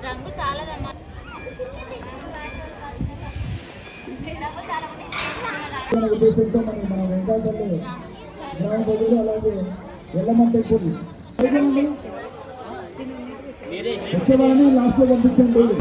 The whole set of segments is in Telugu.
రంగు సాలదమ్మా. ఉద్దేశంతో మన వెంకటపల్లి గ్రామ ప్రజలు అలాగే ఎల్లమంటే కూడి వచ్చేవాళ్ళని లాస్ట్లో పంపించండి.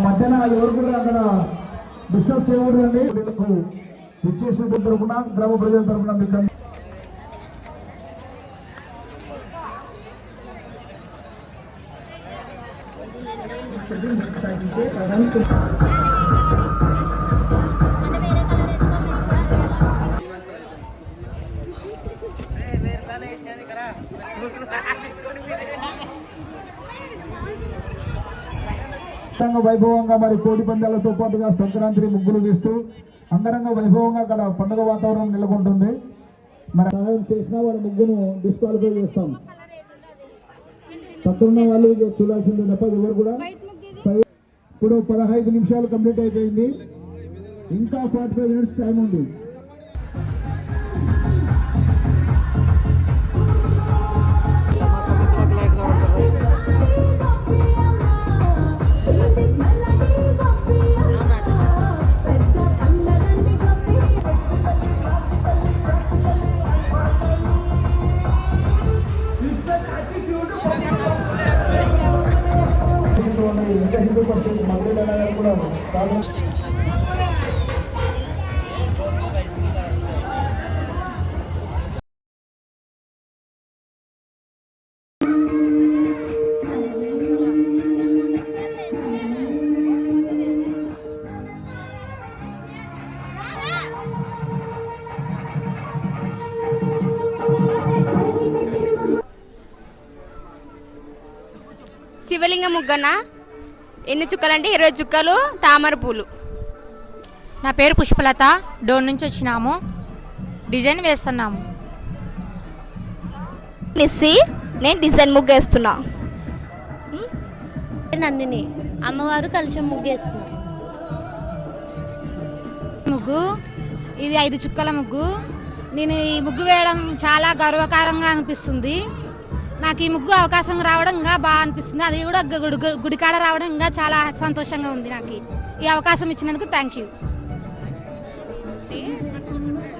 మధ్యన ఎవరు కూడా అక్కడ డిస్టర్బ్ చేయకూడదండి. వీళ్ళకు విచ్చేసిన తరఫున గ్రామ ప్రజల తరఫున మీకు వైభవంగా మరి కోడి పందాలతో పాటుగా సంక్రాంతి ముగ్గులు వేస్తూ అంగరంగ వైభవంగా అక్కడ పండుగ వాతావరణం నెలకొంటుంది. మరి సహాయం చేసినా వాళ్ళ ముగ్గును డిస్క్వాలిఫై చేస్తాం. పక్కన వాళ్ళు చూడాల్సిందే తప్ప ఎవరు కూడా. ఇప్పుడు 15 నిమిషాలు కంప్లీట్ అయిపోయింది. ఇంకా 45 మినిట్స్ టైం ఉంది. శివలింగ ముగ్గన ఎన్ని చుక్కలంటే 20 చుక్కలు తామర పూలు. నా పేరు పుష్పలత, డోన్ నుంచి వచ్చినాము. డిజైన్ వేస్తున్నాము. నేను డిజైన్ ముగ్గు వేస్తున్నా. నందిని, అమ్మవారు కలిసి ముగ్గేస్తున్నాం. ముగ్గు ఇది 5 చుక్కల ముగ్గు. నేను ఈ ముగ్గు వేయడం చాలా గర్వకారంగా అనిపిస్తుంది. నాకు ఈ ముగ్గు అవకాశం రావడం ఇంకా బాగా అనిపిస్తుంది. అది కూడా గుడికాడ రావడం ఇంకా చాలా సంతోషంగా ఉంది. నాకు ఈ అవకాశం ఇచ్చినందుకు థ్యాంక్ యూ.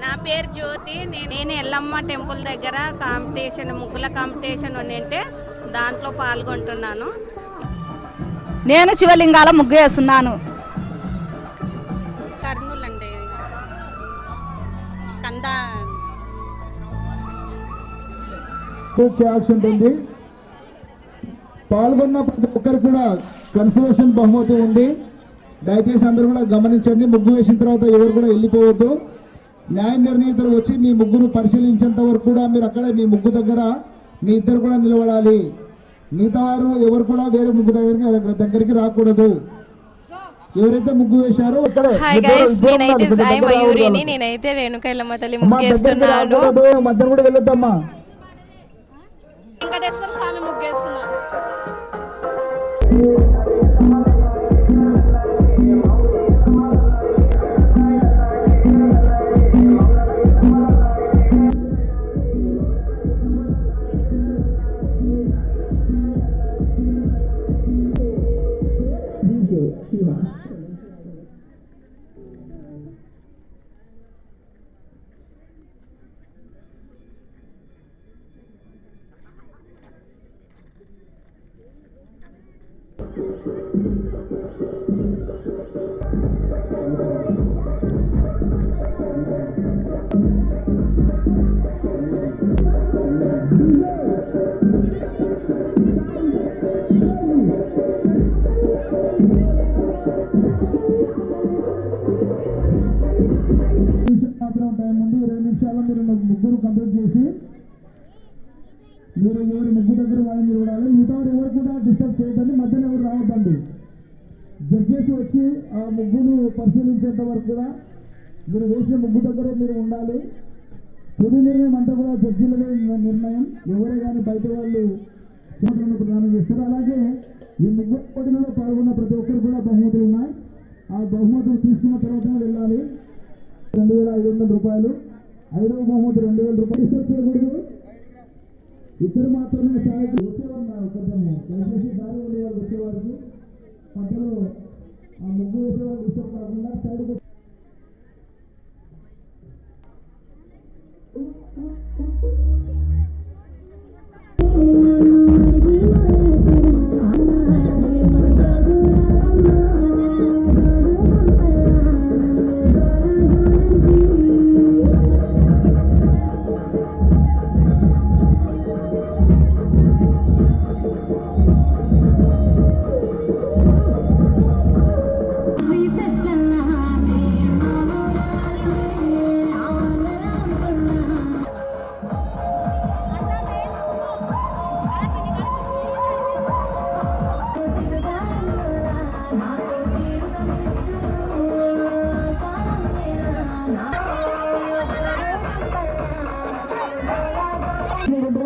నా పేరు జ్యోతి. నేను ఎల్లమ్మ టెంపుల్ దగ్గర కాంపిటీషన్, ముగ్గుల కాంపిటీషన్ ఉంటే దాంట్లో పాల్గొంటున్నాను. నేను శివలింగాల ముగ్గు వేస్తున్నాను. కర్నూలండి, స్కంద చేయాల్సి ఉంటుంది. పాల్గొన్న ప్రతి ఒక్కరు కూడా కన్సర్వేషన్ బహుమతి ఉంది. దయచేసి అందరూ కూడా గమనించండి. ముగ్గు వేసిన తర్వాత ఎవరు కూడా వెళ్ళిపోవద్దు. న్యాయ నిర్ణేతలు వచ్చి మీ ముగ్గును పరిశీలించేంత వరకు కూడా మీరు అక్కడే మీ ముగ్గు దగ్గర మీ ఇద్దరు కూడా నిలబడాలి. మిగతా వారు ఎవరు కూడా వేరే ముగ్గు దగ్గరికి రాకూడదు. ఎవరైతే ముగ్గు వేశారో నేనైతే రేణుక ఎల్లమ్మ తల్లి ముగ్గు వేస్తున్నాను. మధ్య కూడా వెళ్ళొద్దమ్మా. వెంకటేశ్వర స్వామి ముగ్గేస్తున్నాం. ముగ్గురు కంప్లీట్ చేసి మీరు ఎవరి ముగ్గు దగ్గర వాళ్ళని చూడాలి. మిగతా ఎవరు కూడా డిస్టర్బ్ చేయదండి. మధ్యలో ఎవరు రావద్దండి. జడ్జెస్ వచ్చి ఆ ముగ్గును పరిశీలించేంత వరకు కూడా మీరు వేసిన ముగ్గు దగ్గర మీరు ఉండాలి. తుది నిర్ణయం అంతా కూడా జడ్జీలదే నిర్ణయం. ఎవరే కానీ బయట వాళ్ళు ప్రదానం చేస్తారు. అలాగే ఈ ముగ్గు పోటీలలో పాల్గొన్న ప్రతి ఒక్కరు కూడా బహుమతులు ఉన్నాయి. ఆ బహుమతులు తీసుకున్న తర్వాతనే వెళ్ళాలి. 2,500 రూపాయలు. 5వ బహుమతి 2,000 రూపాయలు చేయకూడదు. ఇద్దరు మాత్రమే సహాయకులు వచ్చేవారు. కొంచెము దయచేసి దారి ఉండే వాళ్ళు వచ్చేవారికి మధ్యలో ఆ ముగ్గు వేసేవాళ్ళు ఇష్టం కాకుండా సైడ్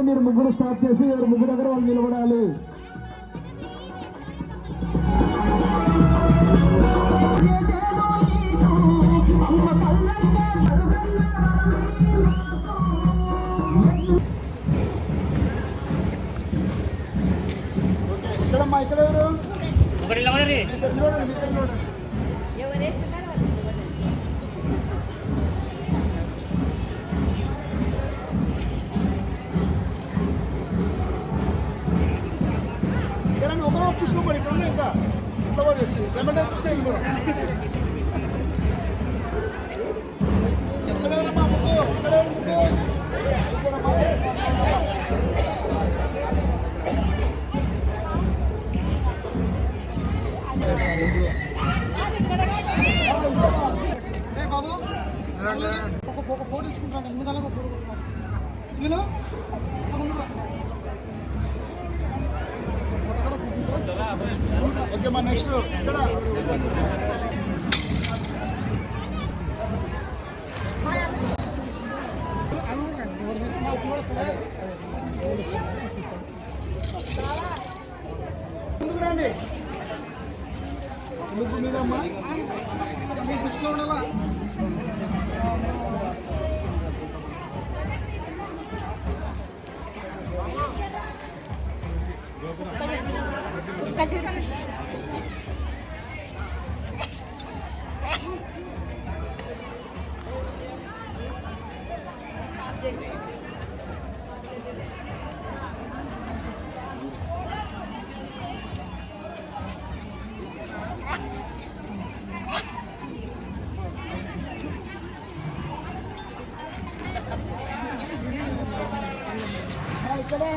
మీరు ముగ్గురు స్టార్ట్ చేసి ఎవరు ముగ్గురు దగ్గర వాళ్ళు నిలబడాలి. ఇక్కడమ్మా ఇక్కడ ఎవరు ఒకరు చూసుకోబడి ఇక్కడ ఇంకా ఇట్లా చేసి సెమెంట్ తీసుకెళ్ళి ఇక్కడ ముగ్గు ఇక్కడ ముగ్గు బాబు ఒక ఫోటో ఇచ్చుకుంటాను. 8 గంటలకు ఫోటో సీలో ఓకే. మా నెక్స్ట్ ఇక్కడ రండి. ముగ్గు మీద అమ్మా మీ దృష్టిలో ఉండాలా. ఇక్కడే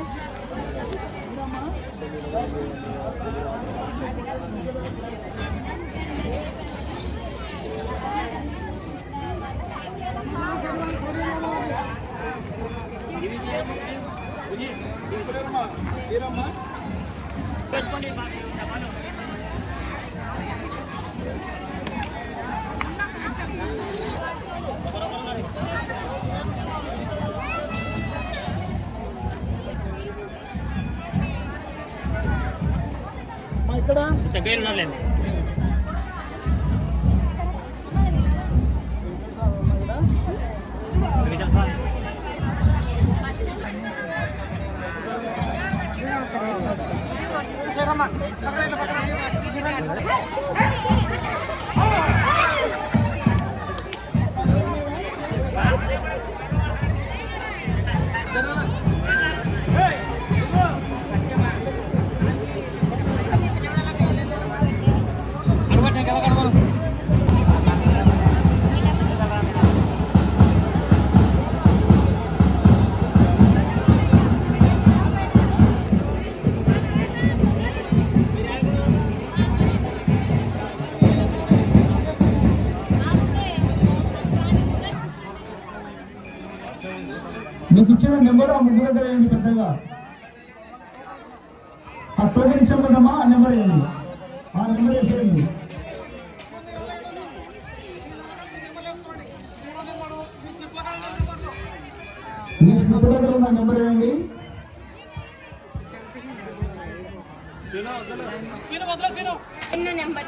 పేరు ఉన్నారులేండి. మీకు ఇచ్చిన నెంబర్ ఆ ముగ్గు దగ్గర వేయండి. పెద్దగా ఆ టోకెన్ ఇచ్చాం కదమ్మా, ఆ నెంబర్ వేయండి. ఆ నెంబర్ వేసేయండి. మీ స్లిప్ దగ్గర ఉన్న నెంబర్ వేయండి. ఎన్నో నెంబర్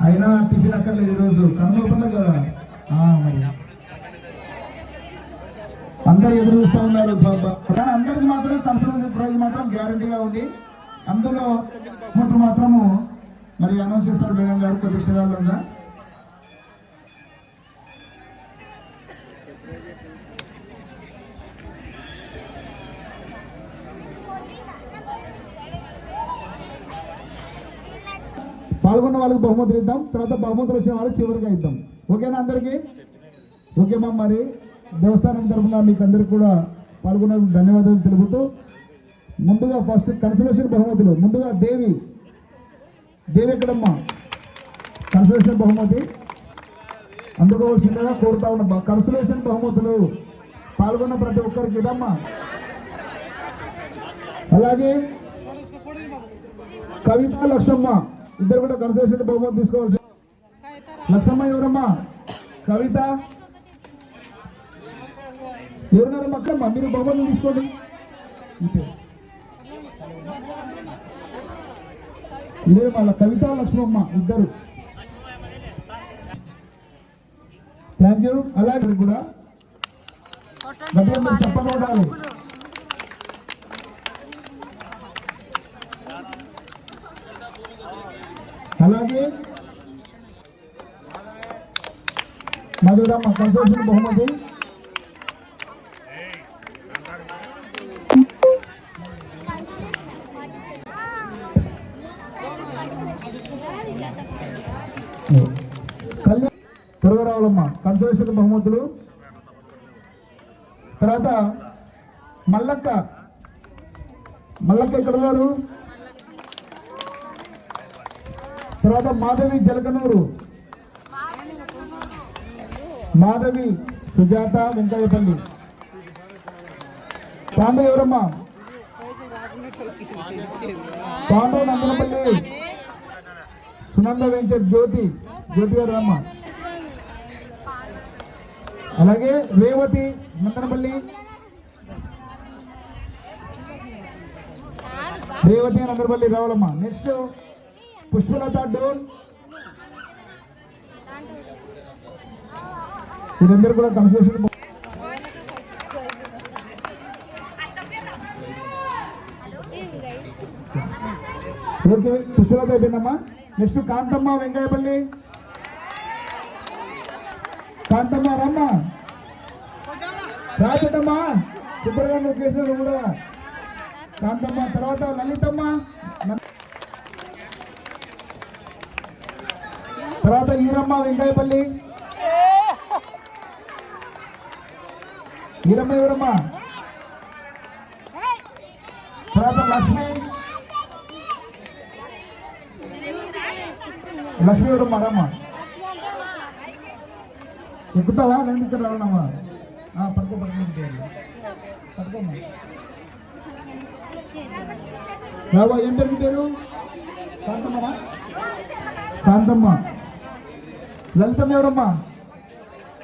అయినా టిఫిన్ అక్కర్లేదు ఈరోజు కనుమపడలే కదా మరి అందరూ ఎదురు చూస్తూ ఉన్నారు. కానీ అందరికి మాత్రం కన్సల్టెన్సీ ప్రైజ్ మాత్రం గ్యారంటీగా ఉంది. అందులో మొత్తం మాత్రము మరి అనౌన్స్ చేస్తారు మేడం గారు కొద్ది క్షణాలుగా. పాల్గొన్న వాళ్ళకి బహుమతులు ఇద్దాం, తర్వాత బహుమతులు వచ్చిన వాళ్ళకి చివరిగా ఇద్దాం. ఓకేనా అందరికీ? ఓకేమా? మరి దేవస్థానం తరఫున మీకు అందరికి కూడా పాల్గొన్నందుకు ధన్యవాదాలు తెలుపుతూ ముందుగా ఫస్ట్ కన్సలేషన్ బహుమతులు ముందుగా దేవి ఎక్కడమ్మా కన్సలేషన్ బహుమతి అందుకోవాల్సిందిగా కోరుతా ఉన్న కన్సలేషన్ బహుమతులు పాల్గొన్న ప్రతి ఒక్కరికి ఇదమ్మా. అలాగే కవిత లక్ష్మమ్మ ఇద్దరు కూడా కన్సలేషన్ బహుమతి తీసుకోవాల్సి. లక్ష్మమ్మ ఎవరమ్మా? కవిత ఎవరున్నారు? మక్కమ్మ మీరు బహుమతులు తీసుకోండి. ఇదే వాళ్ళ కవిత లక్ష్మమ్మ ఇద్దరు. Thank you. అలాగే కూడా గట్టిగా చెప్పకూడాలి. అలాగే మధురమ్మ కన్సలేషన్ బహుమతి. త్వరగా రావాలమ్మ కన్సలేషన్ బహుమతులు. తర్వాత మల్లక్క ఎక్కడ ఉన్నారు? తర్వాత మాధవి జలకనూరు, మాధవి సుజాత వెంకయ్యపల్లి. పాండే ఎవరమ్మా? పాండే నందనపల్లి. సునంద వెంచర్ జ్యోతి గారు అమ్మ. అలాగే రేవతి నందనపల్లి, రావాలమ్మా. నెక్స్ట్ పుష్పలత డోన్. వీరందరూ కూడా కన్సలేషన్. ఓకే పుష్పలత అయిపోయిందమ్మా. నెక్స్ట్ కాంతమ్మ వెంకయ్యపల్లి. కాంతమ్మ రమ్మా, రాబెట్టమ్మా. శుభ్రంగా నువ్వు చేసిన కూడా కాంతమ్మ. తర్వాత లలితమ్మ, తర్వాత ఈరమ్మ వెంకయ్యపల్లి. ఈరమ్మ ఎవరమ్మా? తర్వాత లక్ష్మి ఎవరమ్మా? రమ్మ ఎక్కుతావా? నేను ఇక్కడ రావడమ్మా. పడుకోమ్మా. రావా. ఏం పేరు పేరు? కాంతమ్మనా? కాంతమ్మ. లలితమ్మ ఎవరమ్మా?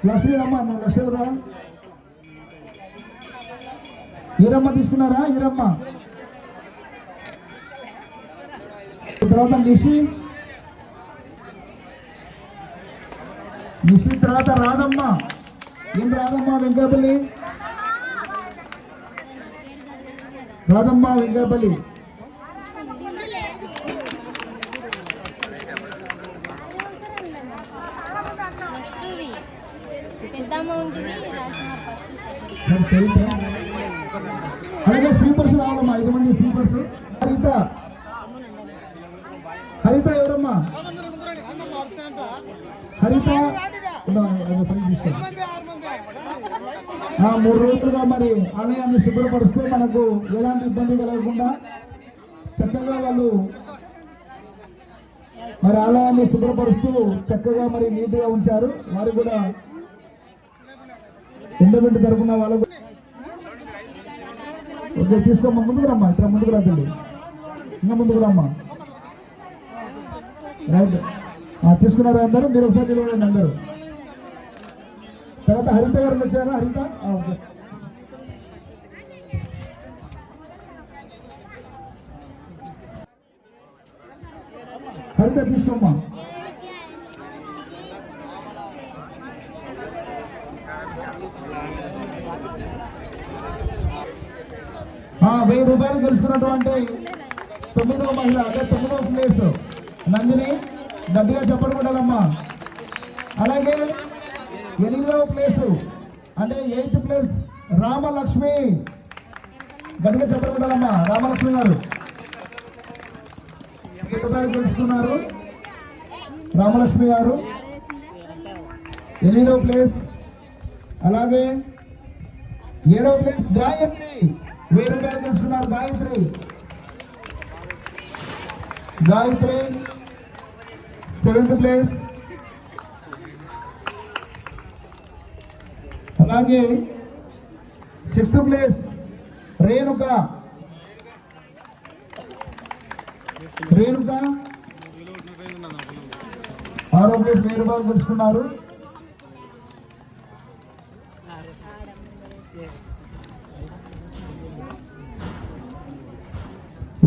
లక్ష్మీ అమ్మ. నువ్వు లక్ష్మీ రా. ఈరమ్మ తీసుకున్నారా? ఈరమ్మ. తర్వాత నిషి. తర్వాత రాధమ్మ. ఏం రాధమ్మ? వెంకయ్యపల్లి. రాధమ్మ వెంకయ్యపల్లి. అలాగే స్లీపర్స్ రావాలమ్మా. 5 మంది స్లీపర్స్. హరిత ఎవరమ్మా? హరిత 3 రోజులుగా మరి ఆలయాన్ని శుభ్రపరుస్తూ మనకు ఎలాంటి ఇబ్బంది కలగకుండా చక్కగా వాళ్ళు మరి ఆలయాన్ని శుభ్రపరుస్తూ చక్కగా మరి నీట్గా ఉంచారు. వారు కూడా ఎండబెట్టి తరపున వాళ్ళకు ఓకే తీసుకోమ్మా. ముందుకు రమ్మా. ఇక్కడ ముందుకు రాకండి. ఇంకా ముందుకు రమ్మా. రైట్, తీసుకున్నారు అందరూ. మీరు ఒకసారి నిలబడండి అందరూ. తర్వాత హరిత గారు వచ్చారా? హరిత ఓకే. హరిత తీసుకోమ్మా. ₹1000 గెలుచుకున్నటువంటి 9వ మహిళ, అదే 9వ ప్లేస్ నందిని. గట్టిగా చెప్పడం ఉండాలమ్మా. అలాగే 8వ ప్లేసు అంటే 8th ప్లేస్ రామలక్ష్మి. గట్టిగా చెప్పడం ఉండాలమ్మా. రామలక్ష్మి గారు ₹1000 గెలుచుకున్నారు. రామలక్ష్మి గారు 8వ ప్లేస్. అలాగే 7వ ప్లేస్ గాయత్రి, ₹1000 గెలుచుకున్నారు. Gayatri 7th place. అలాగే 6th ప్లేస్ రేణుక 6వ ప్లేస్ ₹1000 గెలుచుకున్నారు.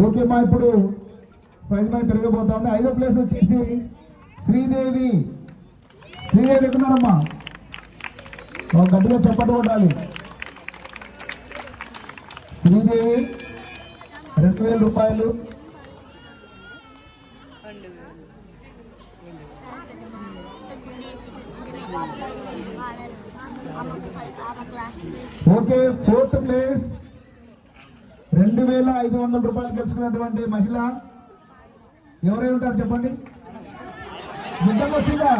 ఓకే మా, ఇప్పుడు ప్రైజ్ మనీ పెరగబోతా ఉంది. 5వ ప్లేస్ వచ్చేసి శ్రీదేవి. శ్రీదేవి ఎక్కున్నారమ్మా. గట్టిగా చెప్పట్టు కొట్టాలి. శ్రీదేవి ₹2000. ఓకే 4th ప్లేస్ ₹2500 గెలుచుకున్నటువంటి మహిళ ఎవరై ఉంటారు చెప్పండి. యుద్ధం వచ్చిందా?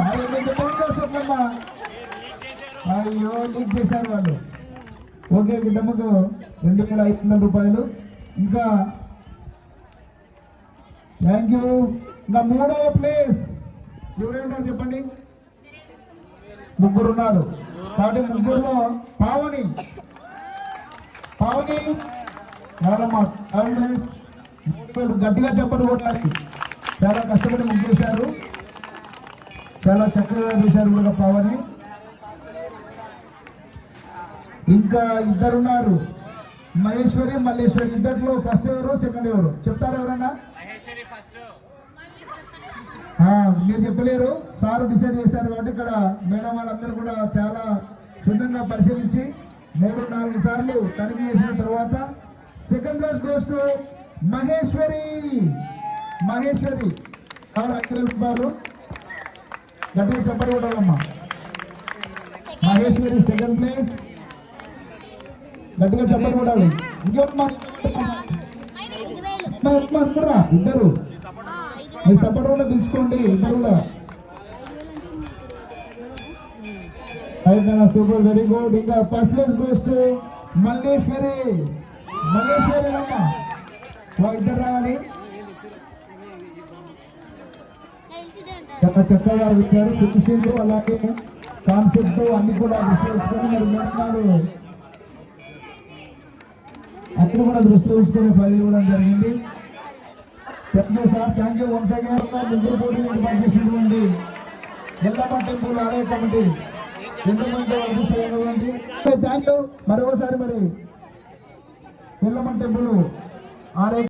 వస్తుందమ్మా. అయ్యో లీక్ చేశారు వాళ్ళు. ఓకే గిడ్డమ్మకు ₹2500. ఇంకా థ్యాంక్ యూ. ఇంకా 3వ ప్లేస్ ఎవరై ఉంటారు చెప్పండి. 3 ఉన్నారు. కాబట్టి 3లో పావని రాదమ్మా. గట్టిగా చెప్పండి కొట్టాలి. చాలా కష్టపడి ముగ్గేశారు. చాలా చక్కగా చేశారు కూడా పావని. ఇంకా 2 ఉన్నారు. మహేశ్వరి, మల్లేశ్వరి. ఇద్దరిలో ఫస్ట్ ఎవరు, సెకండ్ ఎవరు చెప్తారా ఎవరన్నా? మీరు చెప్పలేరు, సార్ డిసైడ్ చేశారు. కాబట్టి ఇక్కడ మేడం వాళ్ళందరూ కూడా చాలా క్షుణ్ణంగా పరిశీలించి 3-4 సార్లు తనిఖీ చేసిన తర్వాత second place goes to Maheshwari. ₹5,000. గట్టిగా చెప్పండి కొట్టాలమ్మా. Maheshwari second place. గట్టిగా చెప్పండి కొట్టాలి. ఇంకెవరు ఇద్దరు మీ సపోర్ట్ కూడా తీసుకోండి. ఇద్దరు కూడా అయితే సూపర్, వెరీ గుడ్. ఇంకా first place goes to Malleswari. ఇద్దరు రావాలి. చాలా చక్కగా ఇచ్చారు. ఫినిషింగ్ అలాగే కాన్సెప్ట్ అన్ని కూడా దృష్టి ఉంచుకొని మరి మేఘాలు అక్కడ కూడా దృష్టి ఉంచుకొని ఫైల్ ఇవ్వడం జరిగింది. Thank you once again. ముగ్గురు పోటీలు పనిచేసినటువంటి ఎల్లమ్మ టెంపుల్ ఆలయ కమిటీ థ్యాంక్ యూ. మరొకసారి మరి ఎల్లమ్మ టెంపుల్ ఆలయ